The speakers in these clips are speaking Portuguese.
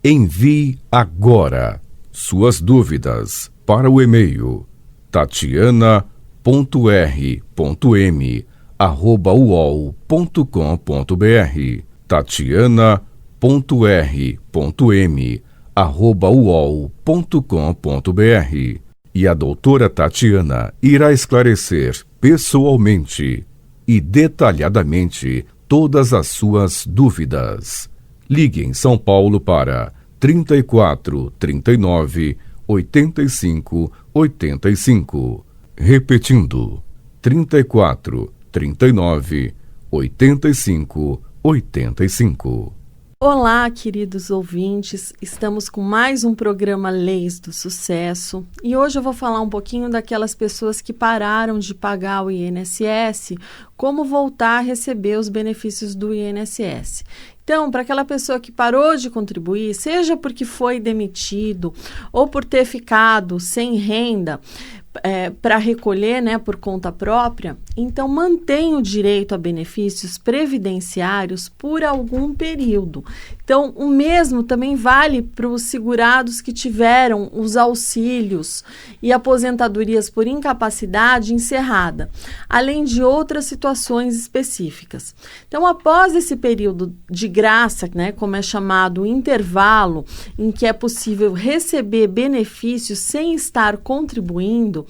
Envie agora suas dúvidas para o e-mail tatiana.r.m@uol.com.br tatiana.r.m@uol.com.br e a doutora Tatiana irá esclarecer pessoalmente e detalhadamente todas as suas dúvidas. Ligue em São Paulo para 34 39 85 85. Repetindo, 34 39 85 85. Olá, queridos ouvintes, estamos com mais um programa Leis do Sucesso e hoje eu vou falar um pouquinho daquelas pessoas que pararam de pagar o INSS, como voltar a receber os benefícios do INSS. Então, para aquela pessoa que parou de contribuir, seja porque foi demitido ou por ter ficado sem renda, para recolher, né, por conta própria, então mantém o direito a benefícios previdenciários por algum período. Então, o mesmo também vale para os segurados que tiveram os auxílios e aposentadorias por incapacidade encerrada, além de outras situações específicas. Então, após esse período de graça, né, como é chamado, o intervalo em que é possível receber benefícios sem estar contribuindo,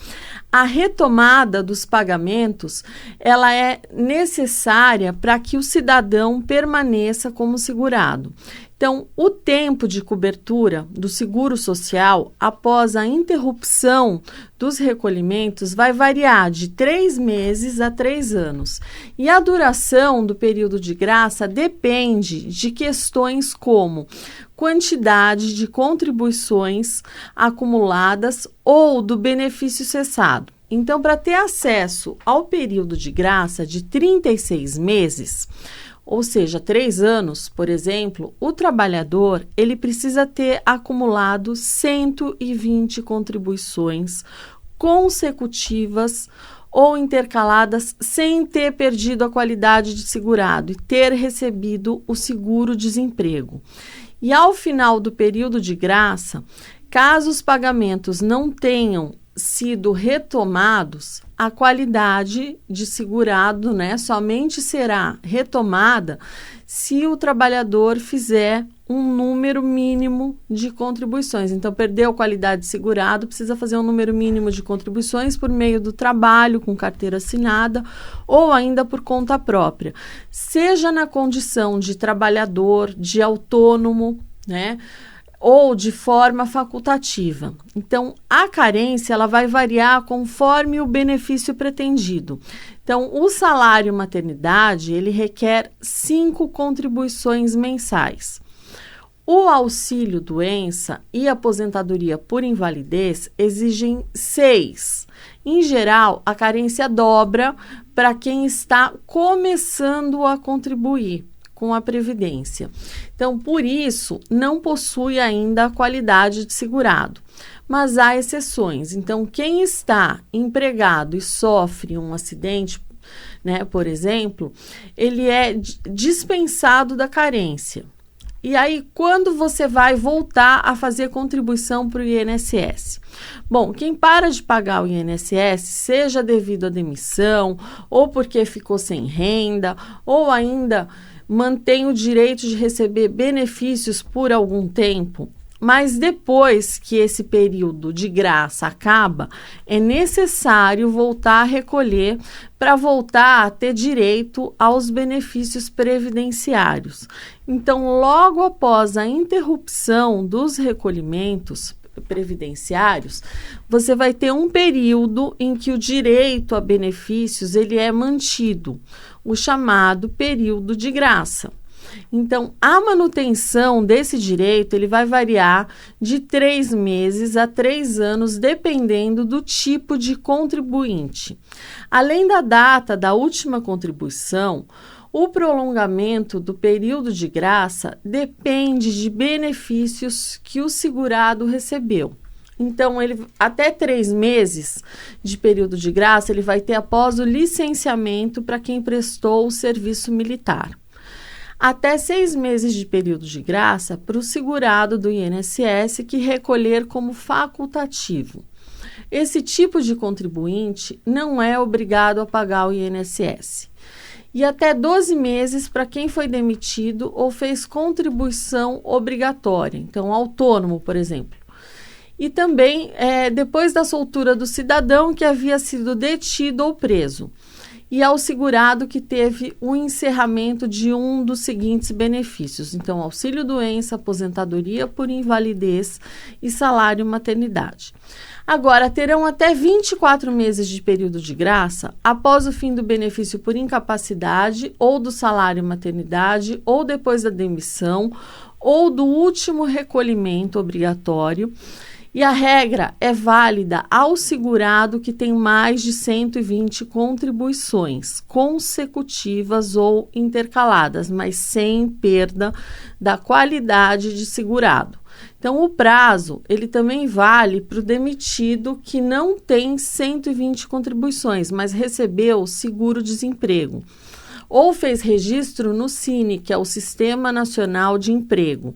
a retomada dos pagamentos, ela é necessária para que o cidadão permaneça como segurado. Então, o tempo de cobertura do seguro social após a interrupção dos recolhimentos vai variar de 3 meses a 3 anos. E a duração do período de graça depende de questões como quantidade de contribuições acumuladas ou do benefício cessado. Então, para ter acesso ao período de graça de 36 meses, ou seja, 3 anos, por exemplo, o trabalhador ele precisa ter acumulado 120 contribuições consecutivas ou intercaladas sem ter perdido a qualidade de segurado e ter recebido o seguro-desemprego. E ao final do período de graça, caso os pagamentos não tenham sido retomados, a qualidade de segurado, né, somente será retomada se o trabalhador fizer um número mínimo de contribuições. Então, perdeu a qualidade de segurado, precisa fazer um número mínimo de contribuições por meio do trabalho, com carteira assinada, ou ainda por conta própria. Seja na condição de trabalhador, de autônomo, né, ou de forma facultativa. Então, a carência ela vai variar conforme o benefício pretendido. Então, o salário maternidade, ele requer 5 contribuições mensais. O auxílio doença e aposentadoria por invalidez exigem 6. Em geral, a carência dobra para quem está começando a contribuir com a Previdência. Então, por isso, não possui ainda a qualidade de segurado. Mas há exceções. Então, quem está empregado e sofre um acidente, né, por exemplo, ele é dispensado da carência. E aí, quando você vai voltar a fazer contribuição para o INSS? Bom, quem para de pagar o INSS, seja devido à demissão, ou porque ficou sem renda, ou ainda mantém o direito de receber benefícios por algum tempo, mas depois que esse período de graça acaba, é necessário voltar a recolher para voltar a ter direito aos benefícios previdenciários. Então, logo após a interrupção dos recolhimentos previdenciários, você vai ter um período em que o direito a benefícios ele é mantido, o chamado período de graça. Então, a manutenção desse direito ele vai variar de 3 meses a 3 anos, dependendo do tipo de contribuinte. Além da data da última contribuição, o prolongamento do período de graça depende de benefícios que o segurado recebeu. Então, ele até 3 meses de período de graça, ele vai ter após o licenciamento para quem prestou o serviço militar. até 6 meses de período de graça para o segurado do INSS que recolher como facultativo. Esse tipo de contribuinte não é obrigado a pagar o INSS. E até 12 meses para quem foi demitido ou fez contribuição obrigatória, então autônomo, por exemplo. E também depois da soltura do cidadão que havia sido detido ou preso. E ao segurado que teve o encerramento de um dos seguintes benefícios. Então, auxílio-doença, aposentadoria por invalidez e salário-maternidade. Agora, terão até 24 meses de período de graça após o fim do benefício por incapacidade ou do salário-maternidade ou depois da demissão ou do último recolhimento obrigatório. E a regra é válida ao segurado que tem mais de 120 contribuições consecutivas ou intercaladas, mas sem perda da qualidade de segurado. Então, o prazo, ele também vale para o demitido que não tem 120 contribuições, mas recebeu seguro-desemprego, ou fez registro no SINE, que é o Sistema Nacional de Emprego.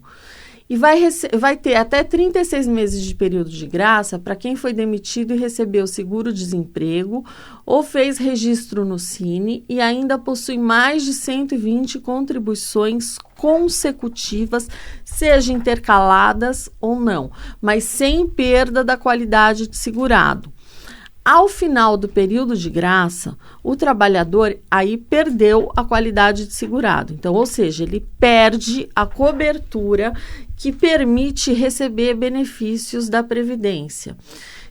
E vai ter até 36 meses de período de graça para quem foi demitido e recebeu seguro-desemprego ou fez registro no SINE e ainda possui mais de 120 contribuições consecutivas, seja intercaladas ou não, mas sem perda da qualidade de segurado. Ao final do período de graça, o trabalhador aí perdeu a qualidade de segurado. Então, ou seja, ele perde a cobertura que permite receber benefícios da Previdência.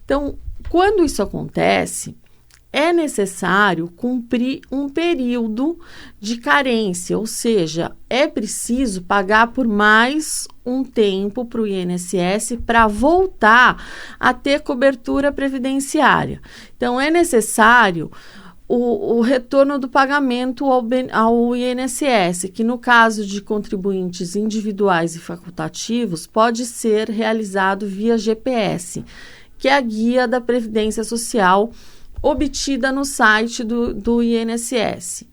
Então, quando isso acontece, é necessário cumprir um período de carência, ou seja, é preciso pagar por mais um tempo para o INSS para voltar a ter cobertura previdenciária. Então, é necessário o retorno do pagamento ao INSS, que no caso de contribuintes individuais e facultativos, pode ser realizado via GPS, que é a guia da Previdência Social obtida no site do INSS.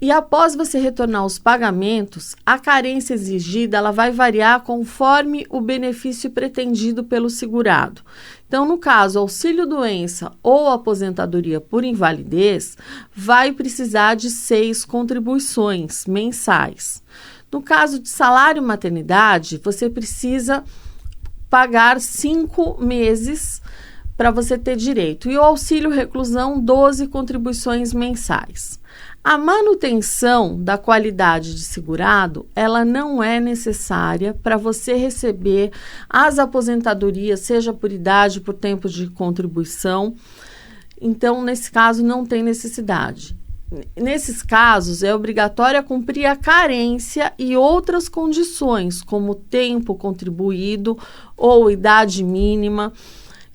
E após você retornar os pagamentos, a carência exigida ela vai variar conforme o benefício pretendido pelo segurado. Então, no caso, auxílio-doença ou aposentadoria por invalidez, vai precisar de 6 contribuições mensais. No caso de salário-maternidade, você precisa pagar 5 meses para você ter direito. E o auxílio-reclusão, 12 contribuições mensais. A manutenção da qualidade de segurado, ela não é necessária para você receber as aposentadorias, seja por idade, por tempo de contribuição. Então, nesse caso, não tem necessidade. Nesses casos, é obrigatório cumprir a carência e outras condições, como tempo contribuído ou idade mínima.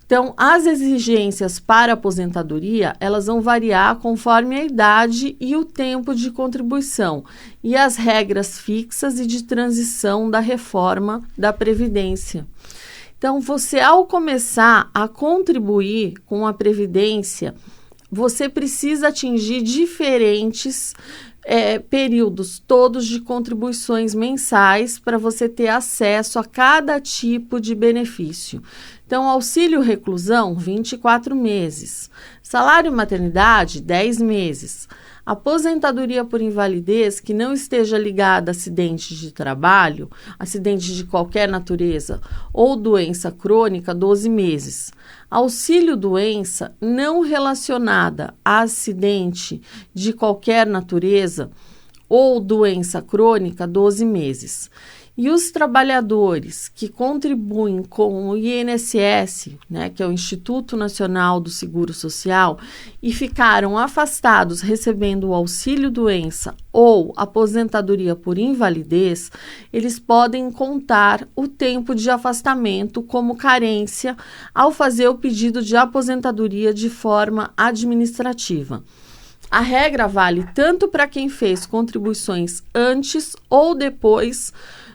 Então, as exigências para aposentadoria, elas vão variar conforme a idade e o tempo de contribuição e as regras fixas e de transição da reforma da Previdência. Então, você, ao começar a contribuir com a Previdência, você precisa atingir diferentes períodos todos de contribuições mensais para você ter acesso a cada tipo de benefício. Então, auxílio-reclusão, 24 meses. Salário-maternidade, 10 meses. Aposentadoria por invalidez que não esteja ligada a acidente de trabalho, acidente de qualquer natureza ou doença crônica, 12 meses. Auxílio-doença não relacionada a acidente de qualquer natureza ou doença crônica, 12 meses. E os trabalhadores que contribuem com o INSS, que é o Instituto Nacional do Seguro Social, e ficaram afastados recebendo o auxílio-doença ou aposentadoria por invalidez, eles podem contar o tempo de afastamento como carência ao fazer o pedido de aposentadoria de forma administrativa. A regra vale tanto para quem fez contribuições antes ou depois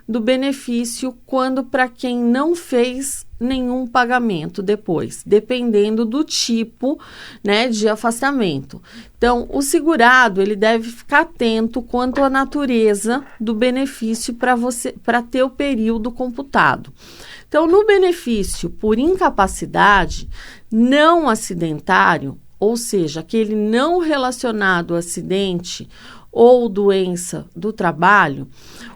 do benefício quando para quem não fez nenhum pagamento depois, dependendo do tipo, né, de afastamento. Então, o segurado ele deve ficar atento quanto à natureza do benefício para ter o período computado. Então, no benefício por incapacidade não acidentário, ou seja, aquele não relacionado a acidente ou doença do trabalho,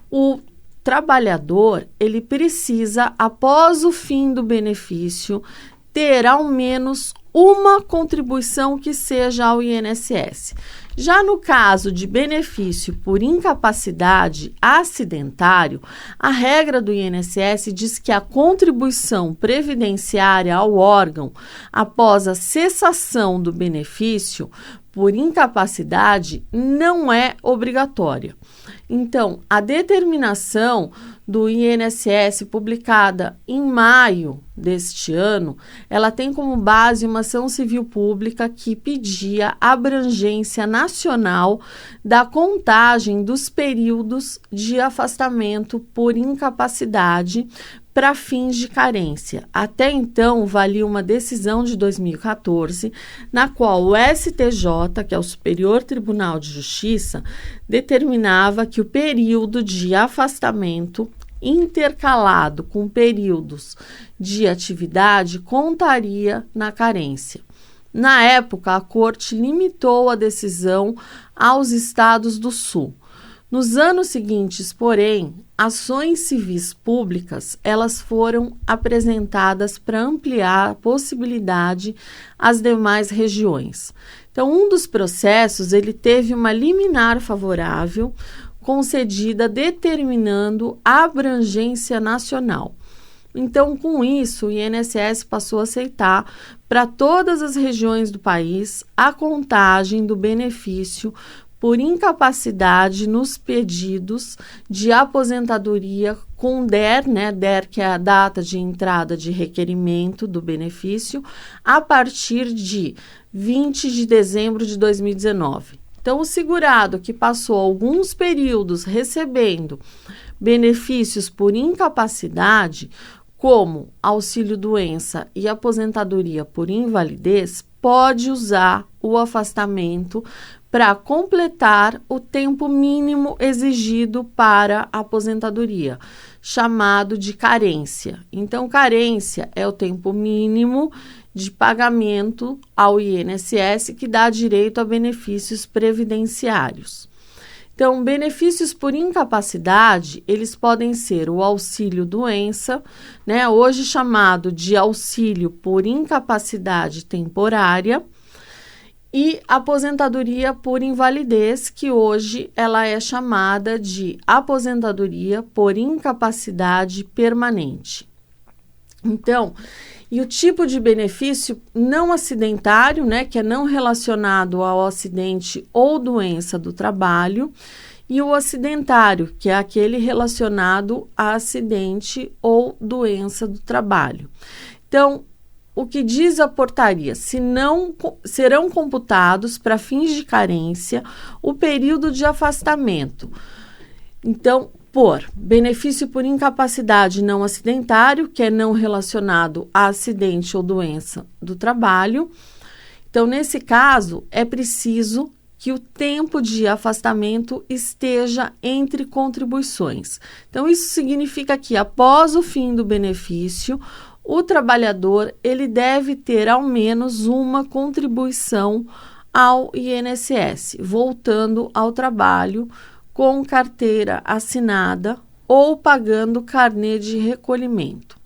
o trabalhador, ele precisa, após o fim do benefício, ter ao menos uma contribuição que seja ao INSS. Já no caso de benefício por incapacidade acidentário, a regra do INSS diz que a contribuição previdenciária ao órgão após a cessação do benefício por incapacidade não é obrigatória. Então, a determinação do INSS publicada em maio deste ano, ela tem como base uma ação civil pública que pedia abrangência nacional da contagem dos períodos de afastamento por incapacidade para fins de carência. Até então, valia uma decisão de 2014, na qual o STJ, que é o Superior Tribunal de Justiça, determinava que o período de afastamento intercalado com períodos de atividade contaria na carência. Na época, a Corte limitou a decisão aos estados do Sul. Nos anos seguintes, porém, ações civis públicas, elas foram apresentadas para ampliar a possibilidade às demais regiões. Então, um dos processos, ele teve uma liminar favorável concedida determinando a abrangência nacional. Então, com isso, o INSS passou a aceitar para todas as regiões do país a contagem do benefício por incapacidade nos pedidos de aposentadoria com DER, né? DER, que é a data de entrada de requerimento do benefício, a partir de 20 de dezembro de 2019. Então, o segurado que passou alguns períodos recebendo benefícios por incapacidade, como auxílio-doença e aposentadoria por invalidez, pode usar o afastamento para completar o tempo mínimo exigido para a aposentadoria, chamado de carência. Então, carência é o tempo mínimo de pagamento ao INSS que dá direito a benefícios previdenciários. Então, benefícios por incapacidade, eles podem ser o auxílio-doença, né, hoje chamado de auxílio por incapacidade temporária, e aposentadoria por invalidez, que hoje ela é chamada de aposentadoria por incapacidade permanente. Então, e o tipo de benefício não acidentário, né, que é não relacionado ao acidente ou doença do trabalho, e o acidentário, que é aquele relacionado a acidente ou doença do trabalho. Então, o que diz a portaria? Serão computados para fins de carência o período de afastamento. Então, por benefício por incapacidade não acidentário, que é não relacionado a acidente ou doença do trabalho. Então, nesse caso, é preciso que o tempo de afastamento esteja entre contribuições. Então, isso significa que, após o fim do benefício, o trabalhador ele deve ter ao menos uma contribuição ao INSS, voltando ao trabalho com carteira assinada ou pagando carnê de recolhimento.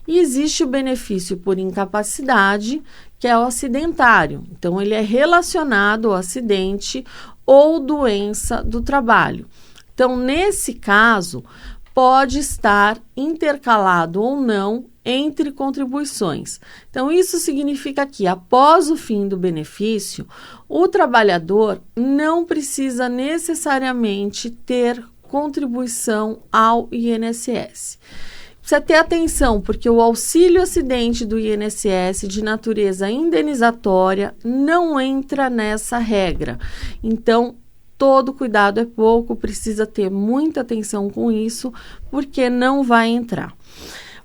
E existe o benefício por incapacidade, que é o acidentário. Então, ele é relacionado ao acidente ou doença do trabalho. Então, nesse caso, pode estar intercalado ou não entre contribuições. Então, isso significa que, após o fim do benefício, o trabalhador não precisa necessariamente ter contribuição ao INSS. Precisa ter atenção, porque o auxílio acidente do INSS de natureza indenizatória não entra nessa regra. Então, todo cuidado é pouco, precisa ter muita atenção com isso, porque não vai entrar.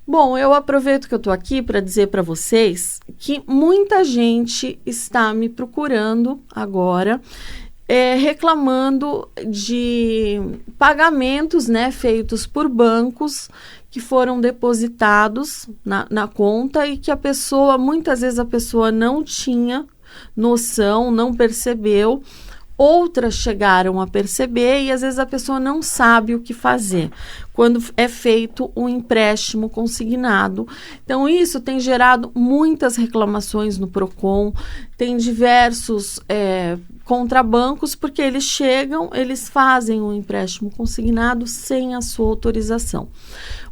Bom, eu aproveito que eu estou aqui para dizer para vocês que muita gente está me procurando agora, reclamando de pagamentos, né, feitos por bancos que foram depositados na conta e que muitas vezes a pessoa não tinha noção, não percebeu. Outras chegaram a perceber e às vezes a pessoa não sabe o que fazer quando é feito um empréstimo consignado. Então isso tem gerado muitas reclamações no Procon, tem diversos contrabancos, porque eles fazem um empréstimo consignado sem a sua autorização.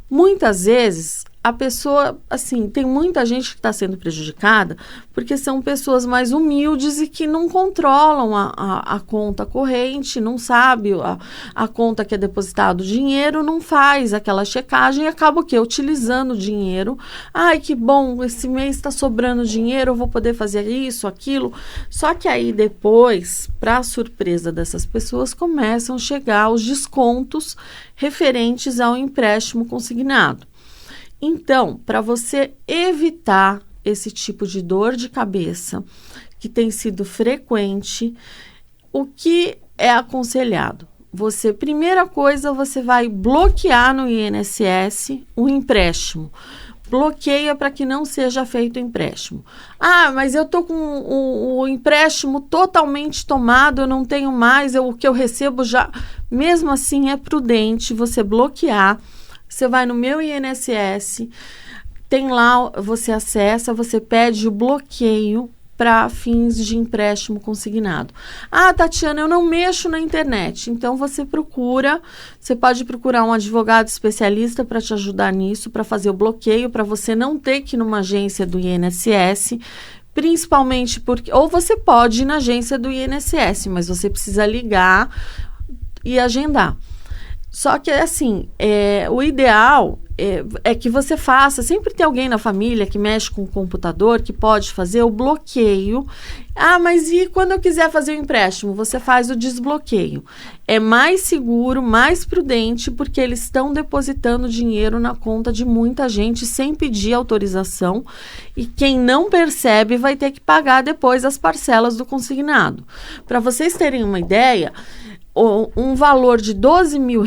Muitas vezes a pessoa, assim, tem muita gente que está sendo prejudicada porque são pessoas mais humildes e que não controlam a conta corrente, não sabe a conta que é depositado o dinheiro, não faz aquela checagem e acaba o quê? Utilizando o dinheiro. Ai, que bom, esse mês está sobrando dinheiro, eu vou poder fazer isso, aquilo. Só que aí depois, para surpresa dessas pessoas, começam a chegar os descontos referentes ao empréstimo consignado. Então, para você evitar esse tipo de dor de cabeça que tem sido frequente, o que é aconselhado? Primeira coisa, você vai bloquear no INSS o empréstimo. Bloqueia para que não seja feito o empréstimo. Ah, mas eu estou com o empréstimo totalmente tomado, eu não tenho mais, o que eu recebo já... Mesmo assim, é prudente você bloquear. Você vai no Meu INSS, tem lá, você acessa, você pede o bloqueio para fins de empréstimo consignado. Ah, Tatiana, eu não mexo na internet. Então, você pode procurar um advogado especialista para te ajudar nisso, para fazer o bloqueio, para você não ter que ir numa agência do INSS, principalmente porque... Ou você pode ir na agência do INSS, mas você precisa ligar e agendar. Só que, assim, o ideal é que você faça, sempre tem alguém na família que mexe com o computador, que pode fazer o bloqueio. Ah, mas e quando eu quiser fazer o empréstimo? Você faz o desbloqueio. É mais seguro, mais prudente, porque eles estão depositando dinheiro na conta de muita gente sem pedir autorização. E quem não percebe vai ter que pagar depois as parcelas do consignado. Para vocês terem uma ideia... Um valor de R$12 mil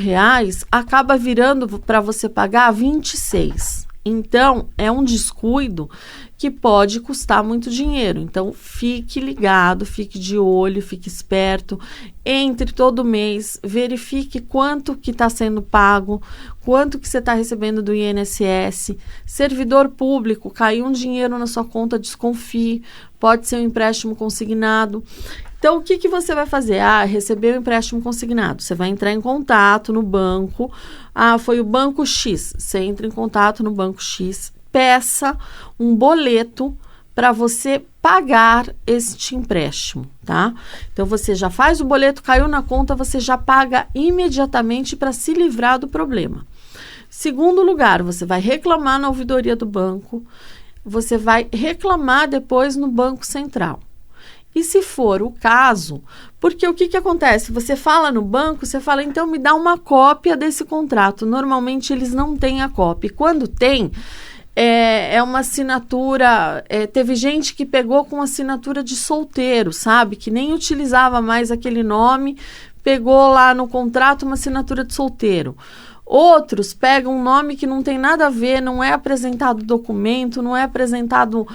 acaba virando para você pagar 26. Então, é um descuido que pode custar muito dinheiro. Então, fique ligado, fique de olho, fique esperto. Entre todo mês, verifique quanto que está sendo pago, quanto que você está recebendo do INSS. Servidor público, caiu um dinheiro na sua conta, desconfie. Pode ser um empréstimo consignado. Então, o que você vai fazer? Ah, recebeu o empréstimo consignado. Você vai entrar em contato no banco. Ah, foi o banco X. Você entra em contato no banco X. Peça um boleto para você pagar este empréstimo, tá? Então, você já faz o boleto, caiu na conta, você já paga imediatamente para se livrar do problema. Segundo lugar, você vai reclamar na ouvidoria do banco. Você vai reclamar depois no Banco Central. E se for o caso, porque o que acontece? Você fala no banco, você fala, então me dá uma cópia desse contrato. Normalmente eles não têm a cópia. E quando tem, é uma assinatura... teve gente que pegou com assinatura de solteiro, sabe? Que nem utilizava mais aquele nome, pegou lá no contrato uma assinatura de solteiro. Outros pegam um nome que não tem nada a ver, não é apresentado documento, não é apresentado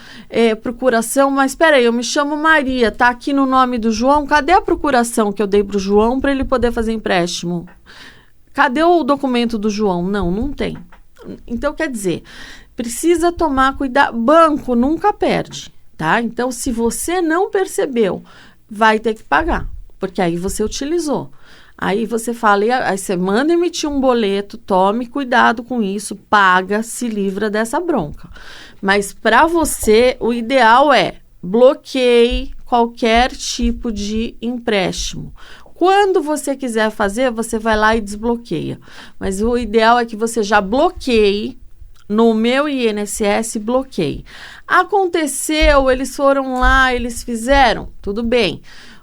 procuração, mas espera aí, eu me chamo Maria, tá aqui no nome do João, cadê a procuração que eu dei para o João para ele poder fazer empréstimo? Cadê o documento do João? Não tem. Então, quer dizer, precisa tomar cuidado, banco nunca perde, tá? Então, se você não percebeu, vai ter que pagar, porque aí você utilizou. Aí você fala, aí você manda emitir um boleto, tome cuidado com isso, paga, se livra dessa bronca. Mas para você, o ideal é bloqueie qualquer tipo de empréstimo. Quando você quiser fazer, você vai lá e desbloqueia. Mas o ideal é que você já bloqueie, no Meu INSS, bloqueie. Aconteceu, eles foram lá, eles fizeram, tudo bem.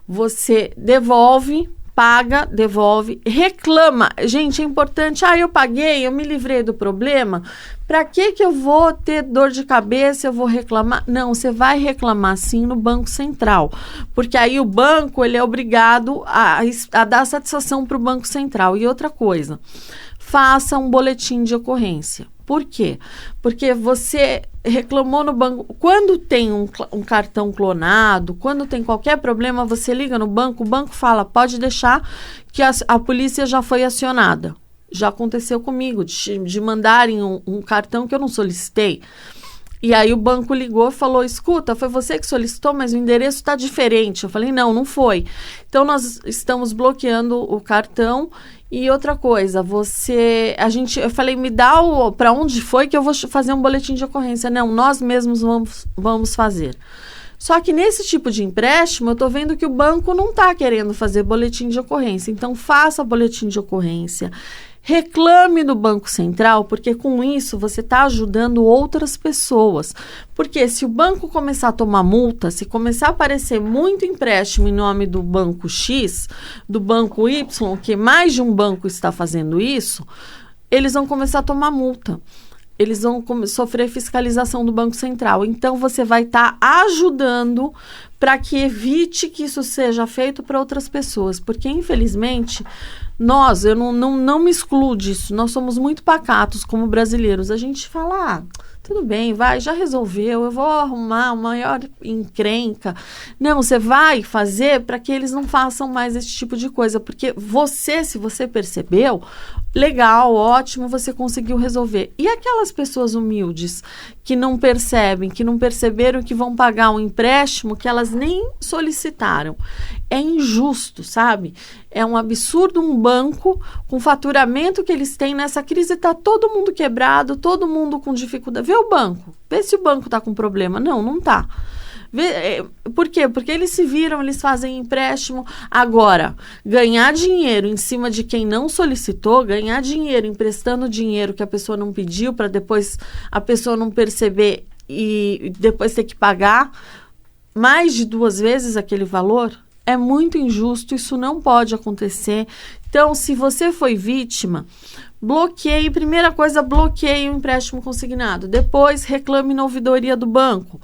Você devolve, paga, devolve, reclama. Gente, é importante. Eu paguei, eu me livrei do problema. Para que eu vou ter dor de cabeça, eu vou reclamar? Não, você vai reclamar sim no Banco Central, porque aí o banco ele é obrigado a dar satisfação para o Banco Central. E outra coisa, faça um boletim de ocorrência. Por quê? Porque você reclamou no banco. Quando tem um cartão clonado, quando tem qualquer problema, você liga no banco, o banco fala, pode deixar que a polícia já foi acionada. Já aconteceu comigo, de mandarem um cartão que eu não solicitei. E aí o banco ligou e falou, escuta, foi você que solicitou, mas o endereço está diferente. Eu falei, não foi. Então, nós estamos bloqueando o cartão. E outra coisa, eu falei, me dá para onde foi que eu vou fazer um boletim de ocorrência. Não, nós mesmos vamos fazer. Só que nesse tipo de empréstimo, eu estou vendo que o banco não está querendo fazer boletim de ocorrência. Então, faça boletim de ocorrência. Reclame no Banco Central, porque com isso você está ajudando outras pessoas. Porque se o banco começar a tomar multa, se começar a aparecer muito empréstimo em nome do banco X, do banco Y, que mais de um banco está fazendo isso, eles vão começar a tomar multa. Eles vão sofrer fiscalização do Banco Central. Então, você vai estar ajudando para que evite que isso seja feito para outras pessoas. Porque, infelizmente, eu não me excluo disso. Nós somos muito pacatos como brasileiros. A gente fala, tudo bem, já resolveu, eu vou arrumar uma maior encrenca. Não, você vai fazer para que eles não façam mais esse tipo de coisa. Porque se você percebeu, legal, ótimo, você conseguiu resolver. E aquelas pessoas humildes que não perceberam que vão pagar um empréstimo que elas nem solicitaram. É injusto, sabe? É um absurdo um banco com o faturamento que eles têm nessa crise, está todo mundo quebrado, todo mundo com dificuldade. Vê o banco, vê se o banco está com problema. Não está. Por quê? Porque eles se viram, eles fazem empréstimo. Agora, ganhar dinheiro em cima de quem não solicitou, ganhar dinheiro emprestando dinheiro que a pessoa não pediu para depois a pessoa não perceber e depois ter que pagar mais de 2 vezes aquele valor, é muito injusto, isso não pode acontecer. Então, se você foi vítima, bloqueie, primeira coisa, bloqueie o empréstimo consignado. Depois, reclame na ouvidoria do banco.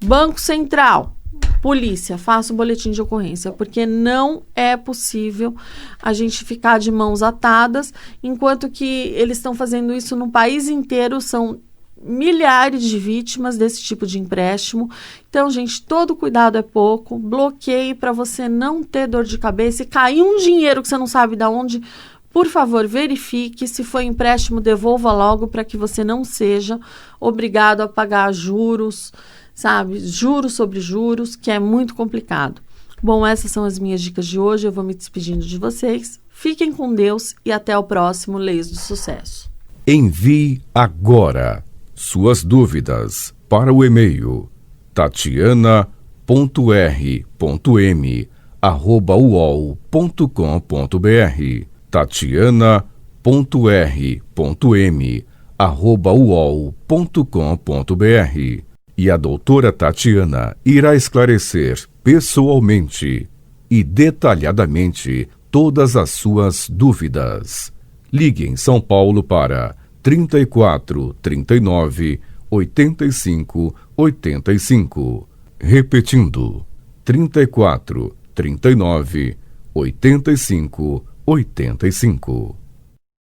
Banco Central, polícia, faça um boletim de ocorrência, porque não é possível a gente ficar de mãos atadas, enquanto que eles estão fazendo isso no país inteiro, são milhares de vítimas desse tipo de empréstimo. Então, gente, todo cuidado é pouco, bloqueie para você não ter dor de cabeça e cair um dinheiro que você não sabe de onde. Por favor, verifique, se foi empréstimo, devolva logo para que você não seja obrigado a pagar juros, sabe? Juros sobre juros, que é muito complicado. Bom, essas são as minhas dicas de hoje, eu vou me despedindo de vocês. Fiquem com Deus e até o próximo Leis do Sucesso. Envie agora suas dúvidas para o e-mail tatiana.r.m@uol.com.br tatiana.r.m@uol.com.br. E a doutora Tatiana irá esclarecer pessoalmente e detalhadamente todas as suas dúvidas. Ligue em São Paulo para 34 39 85 85. Repetindo, 34 39 85 85.